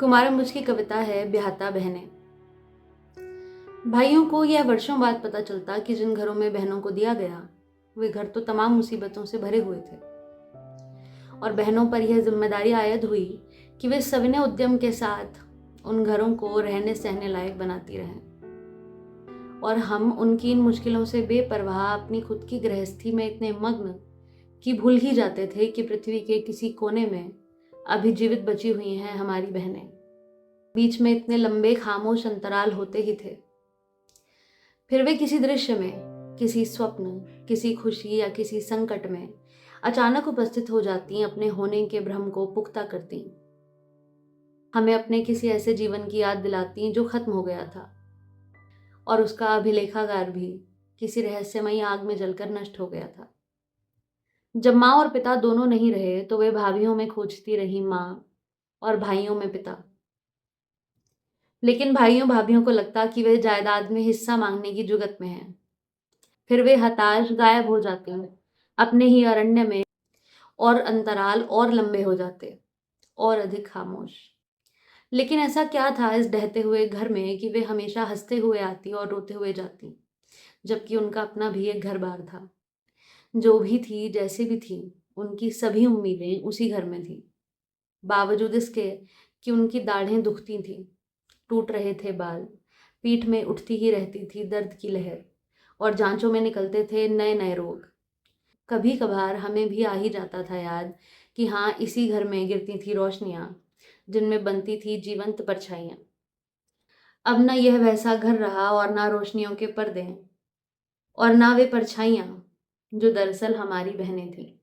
कुमारम की कविता है ब्याहता बहनें। भाइयों को यह वर्षों बाद पता चलता कि जिन घरों में बहनों को दिया गया वे घर तो तमाम मुसीबतों से भरे हुए थे और बहनों पर यह जिम्मेदारी आयद हुई कि वे सविनय उद्यम के साथ उन घरों को रहने सहने लायक बनाती रहें। और हम उनकी इन मुश्किलों से बेपरवाह अपनी खुद की गृहस्थी में इतने मग्न कि भूल ही जाते थे कि पृथ्वी के किसी कोने में अभी जीवित बची हुई हैं हमारी बहनें। बीच में इतने लंबे खामोश अंतराल होते ही थे। फिर वे किसी दृश्य में, किसी स्वप्न, किसी खुशी या किसी संकट में अचानक उपस्थित हो जाती, अपने होने के भ्रम को पुख्ता करती, हमें अपने किसी ऐसे जीवन की याद दिलाती जो खत्म हो गया था और उसका अभिलेखागार भी किसी रहस्यमयी आग में जलकर नष्ट हो गया था। जब माँ और पिता दोनों नहीं रहे तो वे भाभियों में खोजती रही माँ और भाइयों में पिता। लेकिन भाइयों भाभियों को लगता कि वे जायदाद में हिस्सा मांगने की जुगत में हैं। फिर वे हताश गायब हो जाते हैं अपने ही अरण्य में और अंतराल और लंबे हो जाते और अधिक खामोश। लेकिन ऐसा क्या था इस ढहते हुए घर में कि वे हमेशा हंसते हुए आती और रोते हुए जाती, जबकि उनका अपना भी एक घर बार था। जो भी थी, जैसे भी थी, उनकी सभी उम्मीदें उसी घर में थी। बावजूद इसके कि उनकी दाढ़ें दुखती थीं, टूट रहे थे बाल, पीठ में उठती ही रहती थी दर्द की लहर और जांचों में निकलते थे नए नए रोग। कभी कभार हमें भी आ ही जाता था याद कि हाँ, इसी घर में गिरती थी रोशनियां जिनमें बनती थी जीवंत परछाइयां। अब न यह वैसा घर रहा और ना रोशनियों के पर्दे और ना वे परछाइयां जो दरअसल हमारी बहनें थीं।